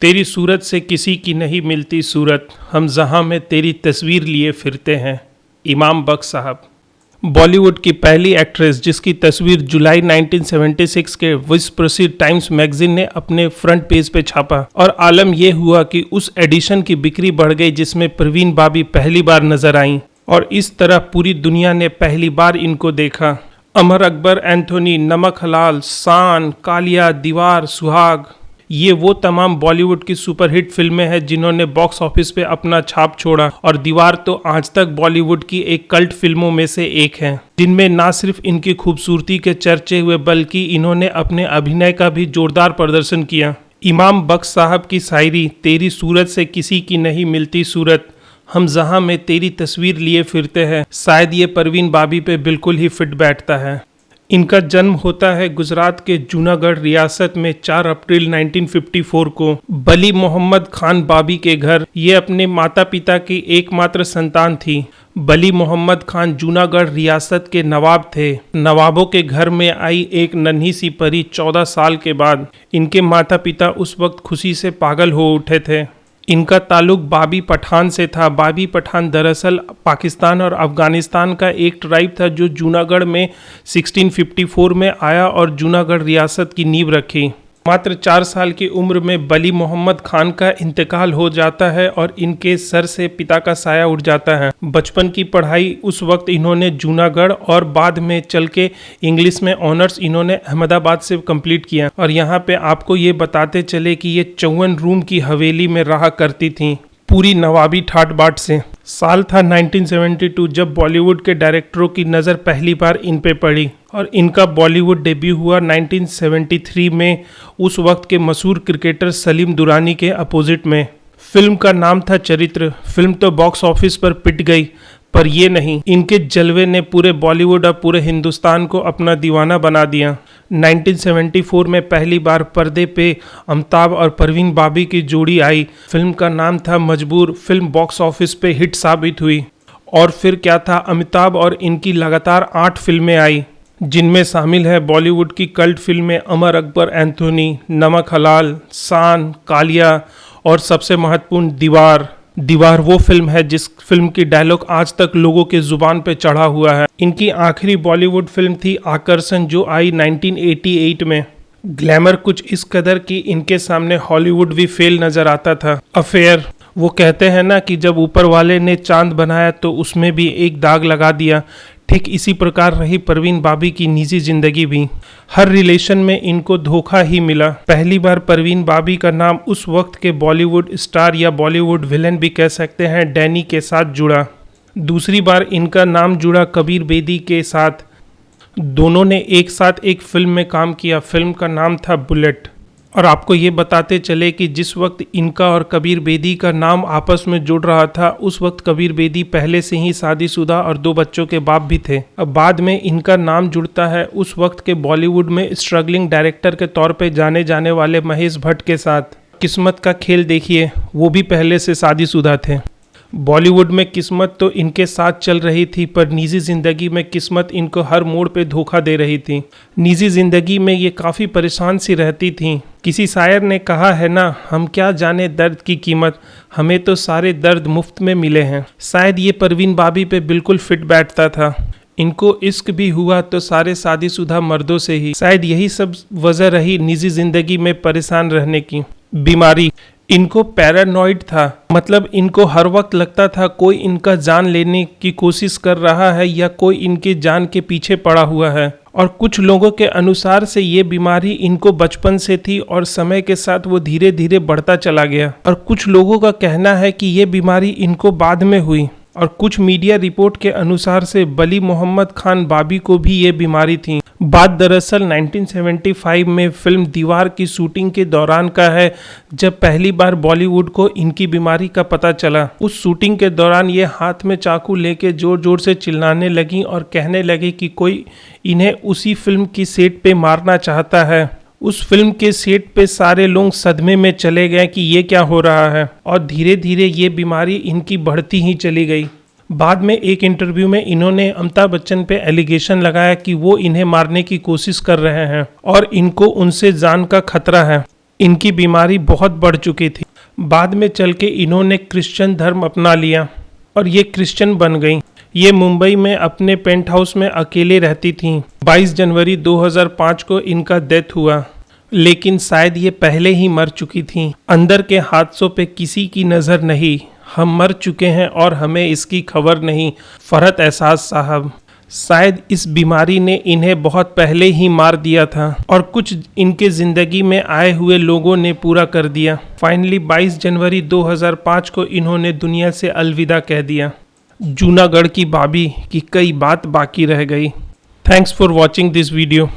तेरी सूरत से किसी की नहीं मिलती सूरत, हम जहां में तेरी तस्वीर लिए फिरते हैं। इमाम बख्श साहब। बॉलीवुड की पहली एक्ट्रेस जिसकी तस्वीर जुलाई 1976 के विश्व प्रसिद्ध टाइम्स मैगजीन ने अपने फ्रंट पेज पे छापा और आलम यह हुआ कि उस एडिशन की बिक्री बढ़ गई जिसमें परवीन बाबी पहली बार नजर आईं और इस तरह पूरी दुनिया ने पहली बार इनको देखा। अमर अकबर एंथोनी, नमक हलाल, शान, कालिया, दीवार, सुहाग, ये वो तमाम बॉलीवुड की सुपरहिट फिल्में हैं जिन्होंने बॉक्स ऑफिस पे अपना छाप छोड़ा और दीवार तो आज तक बॉलीवुड की एक कल्ट फिल्मों में से एक है, जिनमें ना सिर्फ इनकी खूबसूरती के चर्चे हुए बल्कि इन्होंने अपने अभिनय का भी जोरदार प्रदर्शन किया। इमाम बख्श साहब की शायरी, तेरी सूरत से किसी की नहीं मिलती सूरत, हम जहां में तेरी तस्वीर लिए फिरते हैं, शायद ये परवीन बाबी पे बिल्कुल ही फिट बैठता है। इनका जन्म होता है गुजरात के जूनागढ़ रियासत में 4 अप्रैल 1954 को बली मोहम्मद खान बाबी के घर। ये अपने माता पिता की एकमात्र संतान थी। बली मोहम्मद खान जूनागढ़ रियासत के नवाब थे। नवाबों के घर में आई एक नन्ही सी परी 14 साल के बाद इनके माता पिता उस वक्त खुशी से पागल हो उठे थे। इनका ताल्लुक बाबी पठान से था। बाबी पठान दरअसल पाकिस्तान और अफगानिस्तान का एक ट्राइब था जो जूनागढ़ में 1654 में आया और जूनागढ़ रियासत की नींव रखी। मात्र 4 साल की उम्र में बली मोहम्मद खान का इंतकाल हो जाता है और इनके सर से पिता का साया उठ जाता है। बचपन की पढ़ाई उस वक्त इन्होंने जूनागढ़ और बाद में चल के इंग्लिश में ऑनर्स इन्होंने अहमदाबाद से कंप्लीट किया। और यहाँ पे आपको ये बताते चले कि ये 54 रूम की हवेली में रहा करती थी, पूरी नवाबी ठाट बाट से। साल था 1972 जब बॉलीवुड के डायरेक्टरों की नज़र पहली बार इन पे पड़ी और इनका बॉलीवुड डेब्यू हुआ 1973 में उस वक्त के मशहूर क्रिकेटर सलीम दुरानी के अपोजिट में। फिल्म का नाम था चरित्र। फिल्म तो बॉक्स ऑफिस पर पिट गई, पर ये नहीं, इनके जलवे ने पूरे बॉलीवुड और पूरे हिंदुस्तान को अपना दीवाना बना दिया। 1974 में पहली बार पर्दे पे अमिताभ और परवीन बाबी की जोड़ी आई। फिल्म का नाम था मजबूर। फिल्म बॉक्स ऑफिस पे हिट साबित हुई और फिर क्या था, अमिताभ और इनकी लगातार 8 फिल्में आई जिनमें शामिल है बॉलीवुड की कल्ट फिल्में अमर अकबर एंथोनी, नमक हलाल, शान, कालिया और सबसे महत्वपूर्ण दीवार। दीवार वो फिल्म है जिस फिल्म की डायलॉग आज तक लोगों के जुबान पे चढ़ा हुआ है। इनकी आखिरी बॉलीवुड फिल्म थी आकर्षण जो आई 1988 में। ग्लैमर कुछ इस कदर कि इनके सामने हॉलीवुड भी फेल नजर आता था। अफेयर, वो कहते हैं ना कि जब ऊपर वाले ने चांद बनाया तो उसमें भी एक दाग लगा दिया, ठीक इसी प्रकार रही परवीन बाबी की निजी जिंदगी भी। हर रिलेशन में इनको धोखा ही मिला। पहली बार परवीन बाबी का नाम उस वक्त के बॉलीवुड स्टार या बॉलीवुड विलन भी कह सकते हैं डैनी के साथ जुड़ा। दूसरी बार इनका नाम जुड़ा कबीर बेदी के साथ। दोनों ने एक साथ एक फिल्म में काम किया। फिल्म का नाम था बुलेट। और आपको ये बताते चले कि जिस वक्त इनका और कबीर बेदी का नाम आपस में जुड़ रहा था उस वक्त कबीर बेदी पहले से ही शादीशुदा और 2 बच्चों के बाप भी थे। अब बाद में इनका नाम जुड़ता है उस वक्त के बॉलीवुड में स्ट्रगलिंग डायरेक्टर के तौर पे जाने जाने वाले महेश भट्ट के साथ। किस्मत का खेल देखिए, वो भी पहले से शादीशुदा थे। बॉलीवुड में किस्मत तो इनके साथ चल रही थी पर निजी जिंदगी में किस्मत इनको हर मोड़ पे धोखा दे रही थी। निजी जिंदगी में ये काफ़ी परेशान सी रहती थी। किसी शायर ने कहा है ना, हम क्या जाने दर्द की कीमत, हमें तो सारे दर्द मुफ्त में मिले हैं। शायद ये परवीन बाबी पे बिल्कुल फिट बैठता था। इनको इश्क भी हुआ तो सारे शादीशुदा मर्दों से ही। शायद यही सब वजह रही निजी जिंदगी में परेशान रहने की। बीमारी, इनको पैरानॉइड था, मतलब इनको हर वक्त लगता था कोई इनका जान लेने की कोशिश कर रहा है या कोई इनकी जान के पीछे पड़ा हुआ है। और कुछ लोगों के अनुसार से ये बीमारी इनको बचपन से थी और समय के साथ वो धीरे धीरे बढ़ता चला गया। और कुछ लोगों का कहना है कि ये बीमारी इनको बाद में हुई। और कुछ मीडिया रिपोर्ट के अनुसार से बली मोहम्मद खान बाबी को भी ये बीमारी थी। बात दरअसल 1975 में फिल्म दीवार की शूटिंग के दौरान का है जब पहली बार बॉलीवुड को इनकी बीमारी का पता चला। उस शूटिंग के दौरान ये हाथ में चाकू लेके जोर जोर से चिल्लाने लगी और कहने लगी कि कोई इन्हें उसी फिल्म की सेट पे मारना चाहता है। उस फिल्म के सेट पे सारे लोग सदमे में चले गए कि ये क्या हो रहा है और धीरे धीरे ये बीमारी इनकी बढ़ती ही चली गई। बाद में एक इंटरव्यू में इन्होंने अमिताभ बच्चन पे एलिगेशन लगाया कि वो इन्हें मारने की कोशिश कर रहे हैं और इनको उनसे जान का खतरा है। इनकी बीमारी बहुत बढ़ चुकी थी। बाद में चल के इन्होंने क्रिश्चियन धर्म अपना लिया और ये क्रिश्चियन बन गई। ये मुंबई में अपने पेंट हाउस में अकेले रहती थीं। 22 जनवरी 2005 को इनका डेथ हुआ, लेकिन शायद ये पहले ही मर चुकी थीं। अंदर के हादसों पे किसी की नज़र नहीं, हम मर चुके हैं और हमें इसकी खबर नहीं। फरहत एहसास साहब, शायद इस बीमारी ने इन्हें बहुत पहले ही मार दिया था और कुछ इनके ज़िंदगी में आए हुए लोगों ने पूरा कर दिया। फाइनली 22 जनवरी 2005 को इन्होंने दुनिया से अलविदा कह दिया। जूनागढ़ की भाभी की कई बात बाकी रह गई। Thanks for watching this video.